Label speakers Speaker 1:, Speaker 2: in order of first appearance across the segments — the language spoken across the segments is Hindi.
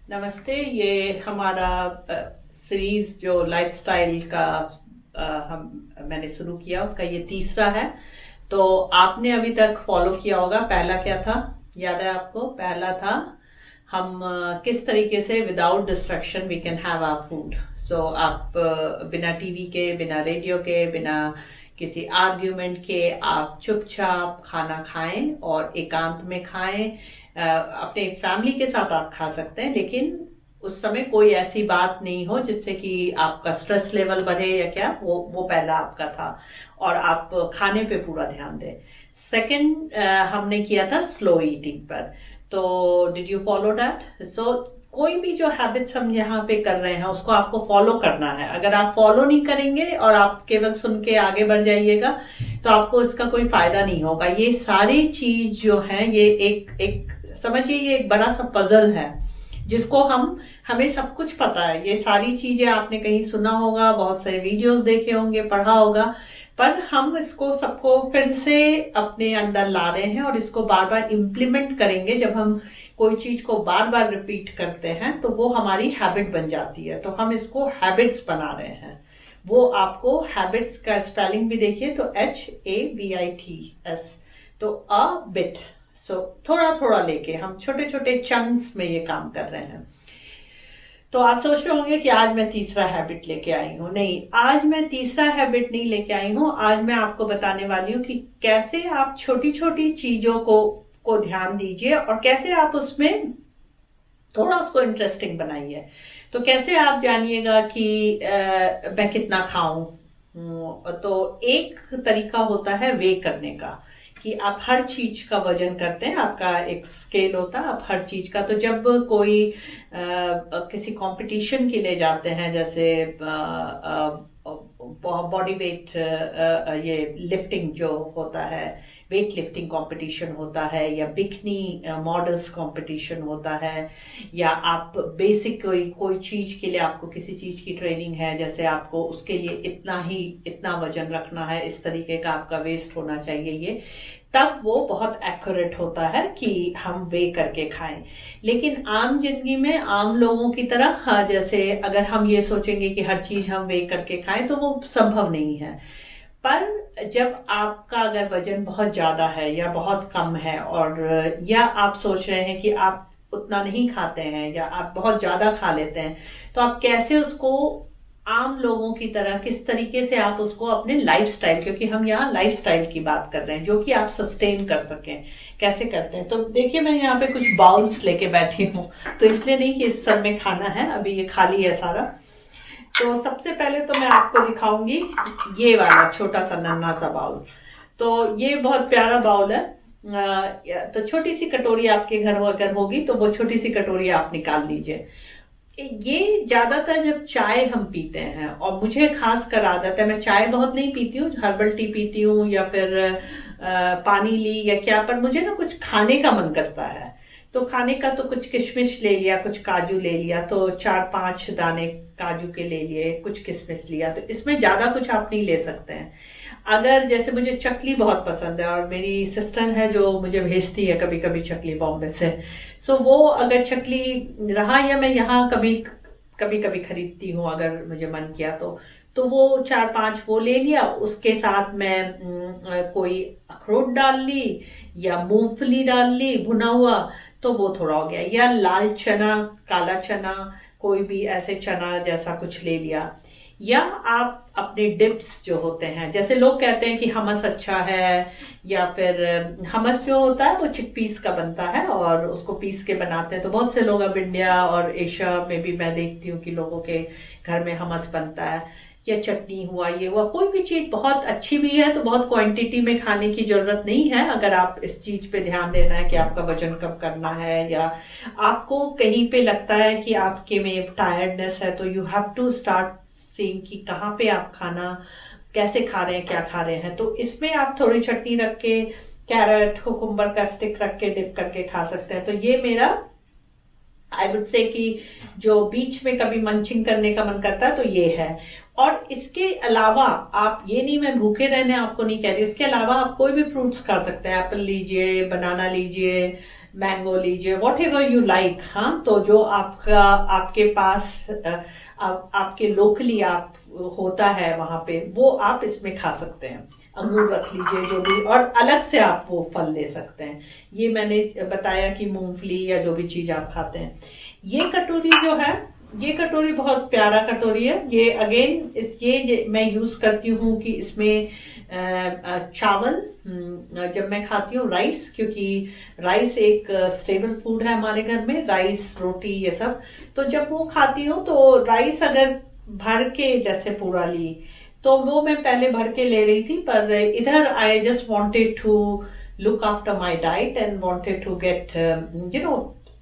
Speaker 1: नमस्ते। ये हमारा सीरीज जो लाइफस्टाइल का मैंने शुरू किया उसका ये तीसरा है। तो आपने अभी तक फॉलो किया होगा। पहला क्या था, याद है आपको? पहला था हम किस तरीके से without distraction we can have our food. So आप बिना टीवी के, बिना रेडियो के, बिना किसी आर्ग्यूमेंट के आप चुपचाप खाना खाएं और एकांत में खाएं। अपने फैमिली के साथ आप खा सकते हैं, लेकिन उस समय कोई ऐसी बात नहीं हो जिससे कि आपका स्ट्रेस लेवल बढ़े या क्या। वो पहला आपका था। और आप खाने पे पूरा ध्यान दें। सेकंड हमने किया था स्लो ईटिंग पर। तो डिड यू फॉलो दैट? सो कोई भी जो हैबिट्स हम यहाँ पे कर रहे हैं उसको आपको फॉलो करना है। अगर आप फॉलो नहीं करेंगे और आप केवल सुन के आगे बढ़ जाइएगा तो आपको इसका कोई फायदा नहीं होगा। ये सारी चीज जो है ये एक एक समझिए, ये एक बड़ा सा पजल है जिसको हमें सब कुछ पता है। ये सारी चीजें आपने कहीं सुना होगा, बहुत सारे वीडियोस देखे होंगे, पढ़ा होगा, पर हम इसको सबको फिर से अपने अंदर ला रहे हैं और इसको बार बार इम्प्लीमेंट करेंगे। जब हम कोई चीज को बार बार रिपीट करते हैं तो वो हमारी हैबिट बन जाती है। तो हम इसको हैबिट्स बना रहे हैं। वो आपको हैबिट्स का स्पेलिंग भी देखिए तो HABITS। तो अ बिट। सो थोड़ा थोड़ा लेके हम छोटे छोटे चंक्स में ये काम कर रहे हैं। तो आप सोच रहे होंगे कि आज मैं तीसरा हैबिट लेके आई हूं। नहीं, आज मैं तीसरा हैबिट नहीं लेके आई हूं। आज मैं आपको बताने वाली हूं कि कैसे आप छोटी छोटी चीजों को ध्यान दीजिए और कैसे आप उसमें थोड़ा उसको इंटरेस्टिंग बनाइए। तो कैसे आप जानिएगा कि मैं कितना खाऊं। तो एक तरीका होता है वे करने का, कि आप हर चीज का वजन करते हैं। आपका एक स्केल होता है, आप हर चीज का। तो जब कोई किसी कंपटीशन के लिए जाते हैं, जैसे बॉडी वेट, ये लिफ्टिंग जो होता है, वेट लिफ्टिंग कंपटीशन होता है, या बिकनी मॉडल्स कंपटीशन होता है, या आप बेसिक कोई चीज के लिए आपको किसी चीज की ट्रेनिंग है, जैसे आपको उसके लिए इतना वजन रखना है, इस तरीके का आपका वेस्ट होना चाहिए, ये तब वो बहुत एक्यूरेट होता है कि हम वे करके खाएं। लेकिन आम जिंदगी में आम लोगों की तरह, हाँ, जैसे अगर हम ये सोचेंगे कि हर चीज हम वे करके खाएं तो वो संभव नहीं है। पर जब आपका अगर वजन बहुत ज्यादा है या बहुत कम है, और या आप सोच रहे हैं कि आप उतना नहीं खाते हैं या आप बहुत ज्यादा खा लेते हैं, तो आप कैसे उसको आम लोगों की तरह किस तरीके से आप उसको अपने लाइफस्टाइल, क्योंकि हम यहाँ लाइफस्टाइल की बात कर रहे हैं, जो कि आप सस्टेन कर सकें, कैसे करते हैं। तो देखिए, मैं यहाँ पे कुछ बाउल्स लेके बैठी हूँ, तो इसलिए नहीं कि इस सब में खाना है, अभी ये खाली है सारा। तो सबसे पहले तो मैं आपको दिखाऊंगी ये वाला छोटा सा नन्हा सा बाउल। तो ये बहुत प्यारा बाउल है। तो छोटी सी कटोरी आपके घर अगर होगी तो वो छोटी सी कटोरी आप निकाल लीजिए। ये ज्यादातर जब चाय हम पीते हैं, और मुझे खास कर आदत है, मैं चाय बहुत नहीं पीती हूँ, हर्बल टी पीती हूँ या फिर पानी ली या क्या, पर मुझे ना कुछ खाने का मन करता है। तो खाने का तो कुछ किशमिश ले लिया, कुछ काजू ले लिया, तो 4-5 दाने काजू के ले लिए, कुछ किशमिश लिया। तो इसमें ज्यादा कुछ आप नहीं ले सकते हैं। अगर जैसे मुझे चकली बहुत पसंद है और मेरी सिस्टर है जो मुझे भेजती है कभी कभी चकली बॉम्बे से, सो वो अगर चकली रहा, या मैं यहाँ कभी कभी कभी खरीदती हूँ अगर मुझे मन किया तो वो 4-5 वो ले लिया। उसके साथ मैं कोई अखरोट डाल ली या मूंगफली डाल ली भुना हुआ, तो वो थोड़ा हो गया। या लाल चना, काला चना, कोई भी ऐसे चना जैसा कुछ ले लिया। या आप अपने डिप्स जो होते हैं, जैसे लोग कहते हैं कि हमस अच्छा है, या फिर हमस जो होता है वो चिकपीस का बनता है और उसको पीस के बनाते हैं। तो बहुत से लोग अब इंडिया और एशिया में भी मैं देखती हूँ कि लोगों के घर में हमस बनता है। या चटनी हुआ, ये हुआ, कोई भी चीज बहुत अच्छी भी है तो बहुत क्वांटिटी में खाने की जरूरत नहीं है। अगर आप इस चीज पे ध्यान देना है कि आपका वजन कम करना है, या आपको कहीं पे लगता है कि आपके में टायर्डनेस है, तो you have to start seeing कि कहाँ पे आप खाना कैसे खा रहे हैं, क्या खा रहे हैं। तो इसमें आप थोड़ी चटनी रख के, कैरेट कुकुम्बर का स्टिक रख के डिप करके खा सकते हैं। तो ये मेरा, आई वुड से कि जो बीच में कभी मंचिंग करने का मन करता है तो ये है। और इसके अलावा आप, ये नहीं मैं भूखे रहने आपको नहीं कह रही, इसके अलावा आप कोई भी फ्रूट्स खा सकते हैं। एप्पल लीजिए, बनाना लीजिए, मैंगो लीजिए, वॉट एवर यू लाइक। हाँ, तो जो आपका आपके पास आपके लोकली आप होता है वहां पे, वो आप इसमें खा सकते हैं। अंगूर रख लीजिए जो भी, और अलग से आप वो फल ले सकते हैं। ये मैंने बताया कि मूंगफली या जो भी चीज आप खाते हैं। ये कटोरी जो है, ये कटोरी बहुत प्यारा कटोरी है। ये अगेन ये मैं यूज करती हूँ कि इसमें चावल, जब मैं खाती हूँ राइस, क्योंकि राइस एक स्टेबल फूड है हमारे घर में, राइस रोटी ये सब। तो जब वो खाती हूँ तो राइस अगर भर के जैसे पूरा ली, तो वो मैं पहले भर के ले रही थी, पर इधर I just wanted to look after my diet and wanted to get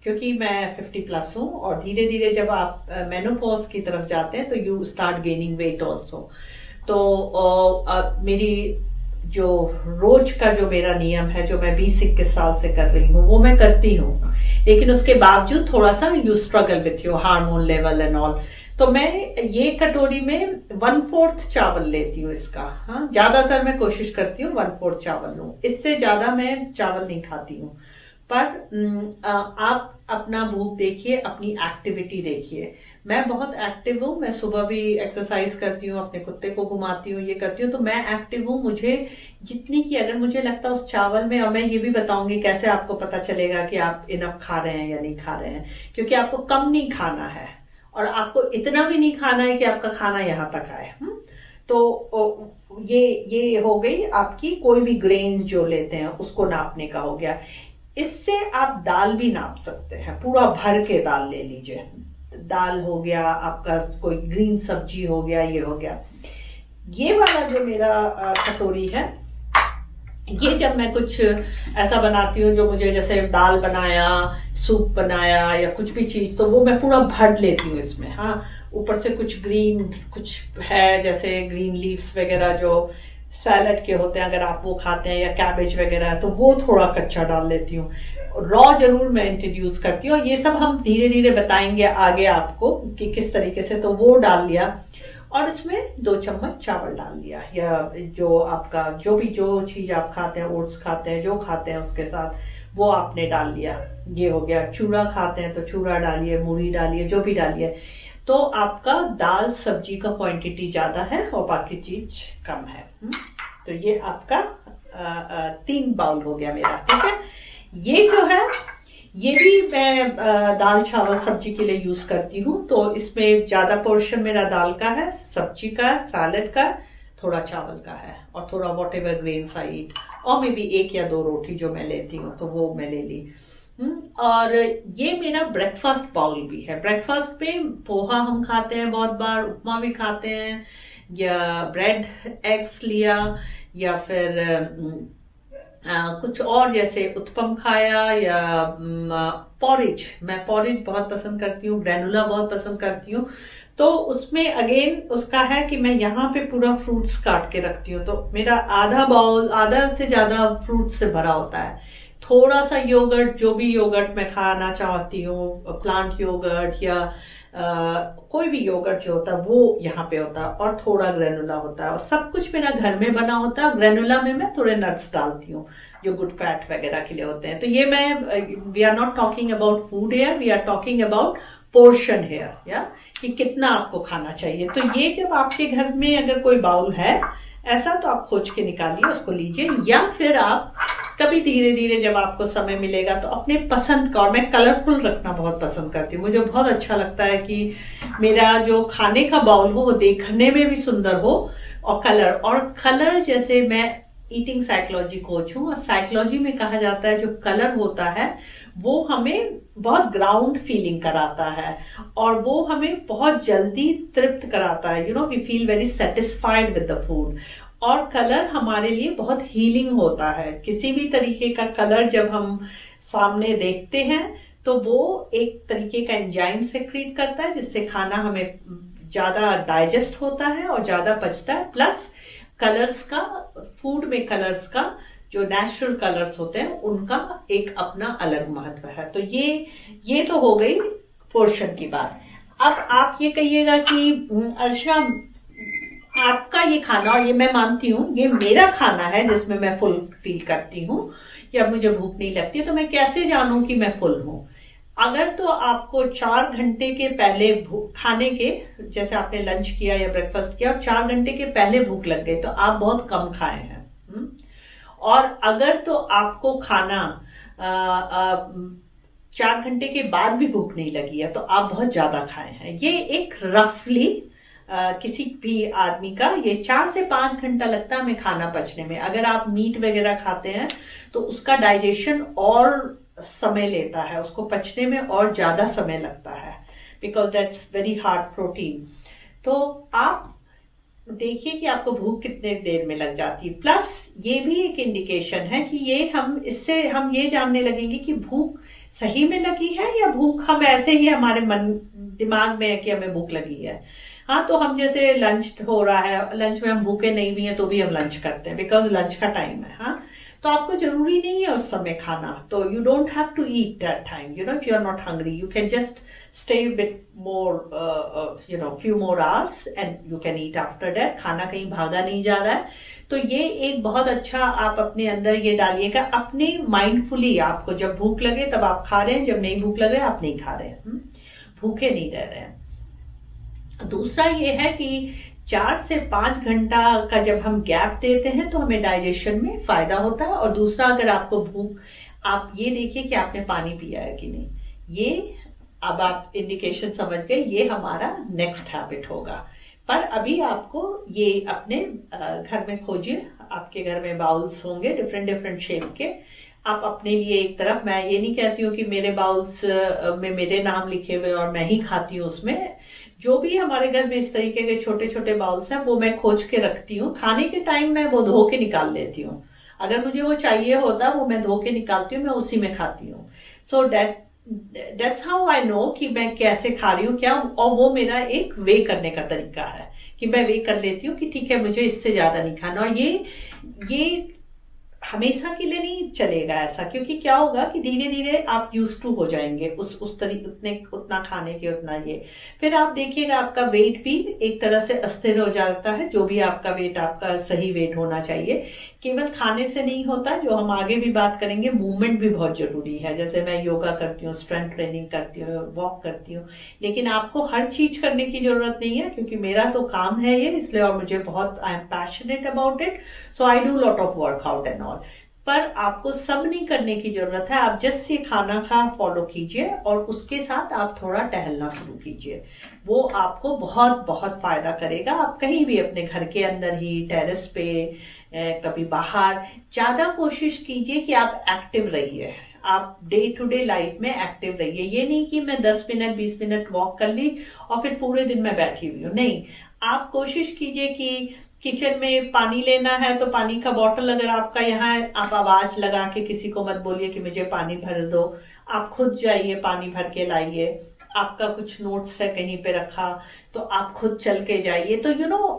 Speaker 1: क्योंकि मैं 50+ हूँ, और धीरे धीरे जब आप मेनोपॉज की तरफ जाते हैं तो you start gaining weight also. तो मेरी जो रोज का जो मेरा नियम है, जो मैं 20-21 साल से कर रही हूँ, वो मैं करती हूँ, लेकिन उसके बावजूद थोड़ा सा you struggle with your hormone level and all. तो मैं ये कटोरी में 1/4 चावल लेती हूँ इसका। हाँ, ज्यादातर मैं कोशिश करती हूँ 1/4 चावल लूं, इससे ज्यादा मैं चावल नहीं खाती हूँ। पर आप अपना भूख देखिए, अपनी एक्टिविटी देखिए। मैं बहुत एक्टिव हूँ, मैं सुबह भी एक्सरसाइज करती हूँ, अपने कुत्ते को घुमाती हूँ, ये करती हूँ, तो मैं एक्टिव हूँ। मुझे जितनी की अगर मुझे लगता है उस चावल में, और मैं ये भी बताऊंगी कैसे आपको पता चलेगा कि आप इनफ खा रहे हैं या नहीं खा रहे हैं, क्योंकि आपको कम नहीं खाना है और आपको इतना भी नहीं खाना है कि आपका खाना यहां तक आए। तो ये हो गई आपकी कोई भी ग्रेन्स जो लेते हैं उसको नापने का हो गया। इससे आप दाल भी नाप सकते हैं, पूरा भर के दाल ले लीजिए। दाल हो गया आपका, कोई ग्रीन सब्जी हो गया, ये हो गया। ये वाला जो मेरा कटोरी है, ये जब मैं कुछ ऐसा बनाती हूँ जो मुझे, जैसे दाल बनाया, सूप बनाया या कुछ भी चीज, तो वो मैं पूरा भर लेती हूँ इसमें। हाँ, ऊपर से कुछ ग्रीन कुछ है, जैसे ग्रीन लीव्स वगैरह जो सैलड के होते हैं, अगर आप वो खाते हैं, या कैबेज वगैरह, तो वो थोड़ा कच्चा डाल लेती हूँ। रॉ जरूर मैं इंट्रोड्यूस करती हूँ, और ये सब हम धीरे धीरे बताएंगे आगे आपको कि किस तरीके से। तो वो डाल लिया, और इसमें 2 चम्मच चावल डाल दिया, या जो आपका जो भी जो चीज आप खाते हैं, ओट्स खाते हैं, जो खाते हैं उसके साथ वो आपने डाल लिया। ये हो गया। चूड़ा खाते हैं तो चूड़ा डालिए, मूढ़ी डालिए, जो भी डालिए। तो आपका दाल सब्जी का क्वांटिटी ज्यादा है और बाकी चीज कम है। तो ये आपका 3 बाउल हो गया मेरा, ठीक है। ये जो है, ये भी मैं दाल चावल सब्जी के लिए यूज करती हूँ। तो इसमें ज्यादा पोर्शन मेरा दाल का है, सब्जी का, सैलड का, थोड़ा चावल का है, और थोड़ा वॉट एवर ग्रेन्स आई ईट, और मे बी 1 या 2 रोटी जो मैं लेती हूँ, तो वो मैं ले ली। और ये मेरा ब्रेकफास्ट बाउल भी है। ब्रेकफास्ट पे पोहा हम खाते हैं बहुत बार, उपमा भी खाते हैं, या ब्रेड एग्स लिया, या फिर कुछ और जैसे उत्पम खाया, या पॉरिज। मैं पॉरिज बहुत पसंद करती हूँ, ग्रेनुला बहुत पसंद करती हूँ। तो उसमें अगेन उसका है कि मैं यहाँ पे पूरा फ्रूट्स काट के रखती हूँ, तो मेरा आधा बाउल, आधा से ज्यादा फ्रूट्स से भरा होता है। थोड़ा सा योगर्ट, जो भी योगर्ट मैं खाना चाहती हूँ, प्लांट योगर्ट या कोई भी योगर्ट जो होता है वो यहाँ पे होता है, और थोड़ा ग्रेनुला होता है, और सब कुछ मेरा घर में बना होता है। ग्रेनुला में मैं थोड़े नट्स डालती हूँ जो गुड फैट वगैरह के लिए होते हैं। तो ये मैं, we are not talking about food here, we are talking about portion here, या कि कितना आपको खाना चाहिए। तो ये जब आपके घर में अगर कोई बाउल है ऐसा, तो आप खोज के निकालिए, उसको लीजिए, या फिर आप कभी धीरे धीरे जब आपको समय मिलेगा तो अपने पसंद का। और मैं कलरफुल रखना बहुत पसंद करती हूँ, मुझे बहुत अच्छा लगता है कि मेरा जो खाने का बाउल हो वो देखने में भी सुंदर हो, और कलर जैसे मैं ईटिंग साइकोलॉजी कोच हूँ, और साइकोलॉजी में कहा जाता है जो कलर होता है वो हमें बहुत ग्राउंड फीलिंग कराता है, और वो हमें बहुत जल्दी तृप्त कराता है। We feel very satisfied with the food. और कलर हमारे लिए बहुत हीलिंग होता है। किसी भी तरीके का कलर जब हम सामने देखते हैं तो वो एक तरीके का एंजाइम सेक्रेट करता है, जिससे खाना हमें ज्यादा डाइजेस्ट होता है और ज्यादा पचता है। प्लस कलर्स का, फूड में कलर्स का जो नेचुरल कलर्स होते हैं उनका एक अपना अलग महत्व है। तो ये तो हो गई पोर्शन की बात। अब आप ये कहिएगा कि अर्षा, आपका ये खाना, और ये मैं मानती हूँ ये मेरा खाना है जिसमें मैं फुल फील करती हूँ, या मुझे भूख नहीं लगती, तो मैं कैसे जानूं कि मैं फुल हूं? अगर तो आपको 4 घंटे के पहले खाने के, जैसे आपने लंच किया या ब्रेकफास्ट किया और 4 घंटे के पहले भूख लग गई, तो आप बहुत कम खाए हैं। और अगर तो आपको खाना 4 घंटे के बाद भी भूख नहीं लगी है, तो आप बहुत ज्यादा खाए हैं। ये एक रफली किसी भी आदमी का ये 4 से 5 घंटा लगता है हमें खाना पचने में। अगर आप मीट वगैरह खाते हैं तो उसका डाइजेशन और समय लेता है, उसको पचने में और ज्यादा समय लगता है, because that's very hard protein. तो आप देखिए कि आपको भूख कितने देर में लग जाती है। प्लस ये भी एक इंडिकेशन है कि इससे हम ये जानने लगेंगे कि भूख सही में लगी है या भूख हम ऐसे ही हमारे दिमाग में है कि हमें भूख लगी है। हाँ, तो हम जैसे लंच हो रहा है, लंच में हम भूखे नहीं भी हैं तो भी हम लंच करते हैं बिकॉज लंच का टाइम है। हाँ, तो आपको जरूरी नहीं है उस समय खाना, तो you don't have to eat that time, if you are not hungry you can just stay with more few more hours and you can eat after that. खाना कहीं भागा नहीं जा रहा है। तो ये एक बहुत अच्छा आप अपने अंदर ये डालिएगा, अपने माइंडफुली। आपको जब भूख लगे तब आप खा रहे हैं, जब नहीं भूख लगे आप नहीं खा रहे हैं, भूखे नहीं रह रहे हैं। दूसरा ये है कि 4 से 5 घंटा का जब हम गैप देते हैं तो हमें डाइजेशन में फायदा होता है। और दूसरा, अगर आपको भूख, आप ये देखिए कि आपने पानी पिया है कि नहीं। ये अब आप इंडिकेशन समझ गए, ये हमारा नेक्स्ट हैबिट होगा। पर अभी आपको ये अपने घर में खोजिए, आपके घर में बाउल्स होंगे डिफरेंट डिफरेंट शेप के। आप अपने लिए एक तरफ, मैं ये नहीं कहती हूँ कि मेरे बाउल्स में मेरे नाम लिखे हुए और मैं ही खाती हूँ उसमें। जो भी हमारे घर में इस तरीके के छोटे छोटे बाउल्स हैं वो मैं खोज के रखती हूँ। खाने के टाइम मैं वो धो के निकाल लेती हूँ, अगर मुझे वो चाहिए होता वो मैं धो के निकालती हूँ, मैं उसी में खाती हूँ। So that's how I know कि मैं कैसे खा रही हूँ क्या। और वो मेरा एक वे करने का तरीका है कि मैं वे कर लेती हूँ कि ठीक है मुझे इससे ज्यादा नहीं खाना। और ये हमेशा के लिए नहीं चलेगा ऐसा, क्योंकि क्या होगा कि धीरे धीरे आप यूज टू हो जाएंगे उस तरीके उतना खाने के उतना ये। फिर आप देखिएगा आपका वेट भी एक तरह से अस्थिर हो जाता है, जो भी आपका वेट, आपका सही वेट होना चाहिए। केवल खाने से नहीं होता, जो हम आगे भी बात करेंगे, मूवमेंट भी बहुत जरूरी है। जैसे मैं योगा करती हूँ, स्ट्रेंथ ट्रेनिंग करती हूँ, वॉक करती हूँ, लेकिन आपको हर चीज करने की जरूरत नहीं है, क्योंकि मेरा तो काम है ये, इसलिए, और मुझे बहुत I am passionate about it, so I do lot of workout and all. पर आपको सब नहीं करने की जरूरत है, आप जस्ट ये खाना खा फॉलो कीजिए और उसके साथ आप थोड़ा टहलना शुरू कीजिए। वो आपको बहुत बहुत फायदा करेगा। आप कहीं भी अपने घर के अंदर ही, टेरेस पे, कभी बाहर, ज्यादा कोशिश कीजिए कि आप एक्टिव रहिए। आप डे टू डे लाइफ में एक्टिव रहिए। ये नहीं कि मैं 10 मिनट 20 मिनट वॉक कर ली और फिर पूरे दिन मैं बैठी हुई हूँ, नहीं। आप कोशिश कीजिए कि किचन में पानी लेना है तो पानी का बॉटल अगर आपका यहाँ है, आप आवाज लगा के किसी को मत बोलिए कि मुझे पानी भर दो, आप खुद जाइए पानी भर के लाइए। आपका कुछ नोट्स है कहीं पे रखा तो आप खुद चल के जाइए। तो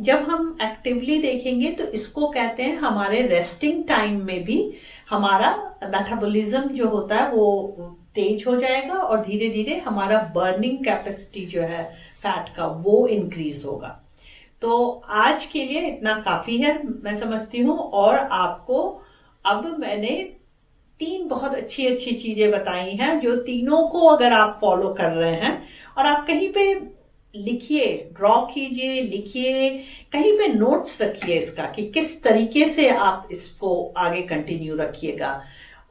Speaker 1: जब हम एक्टिवली देखेंगे तो इसको कहते हैं, हमारे रेस्टिंग टाइम में भी हमारा मेटाबॉलिज्म जो होता है वो तेज हो जाएगा और धीरे धीरे हमारा बर्निंग कैपेसिटी जो है फैट का वो इंक्रीज होगा। तो आज के लिए इतना काफी है मैं समझती हूँ। और आपको अब मैंने 3 बहुत अच्छी अच्छी चीजें बताई हैं, जो तीनों को अगर आप फॉलो कर रहे हैं, और आप कहीं पे लिखिए, ड्रॉ कीजिए, लिखिए, कहीं पे नोट्स रखिए इसका कि किस तरीके से आप इसको आगे कंटिन्यू रखिएगा।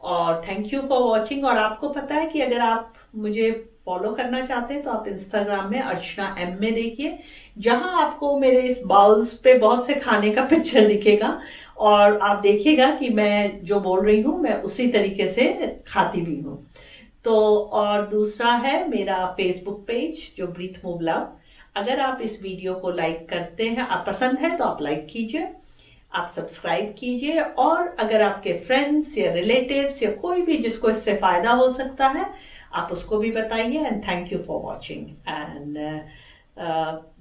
Speaker 1: और थैंक यू फॉर वॉचिंग। और आपको पता है कि अगर आप मुझे फॉलो करना चाहते हैं तो आप इंस्टाग्राम में अर्चना एम में देखिए, जहां आपको मेरे इस बाउल्स पे बहुत से खाने का पिक्चर दिखेगा और आप देखिएगा कि मैं जो बोल रही हूं मैं उसी तरीके से खाती भी हूं। तो और दूसरा है मेरा फेसबुक पेज जो ब्रीथ मूव लव। अगर आप इस वीडियो को लाइक करते हैं, आप पसंद है तो आप लाइक कीजिए, आप सब्सक्राइब कीजिए, और अगर आपके फ्रेंड्स या रिलेटिव्स या कोई भी जिसको इससे फायदा हो सकता है आप उसको भी बताइए। And thank you for watching and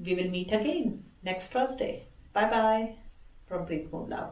Speaker 1: we will meet again next Thursday. Bye bye from Breathe Move love.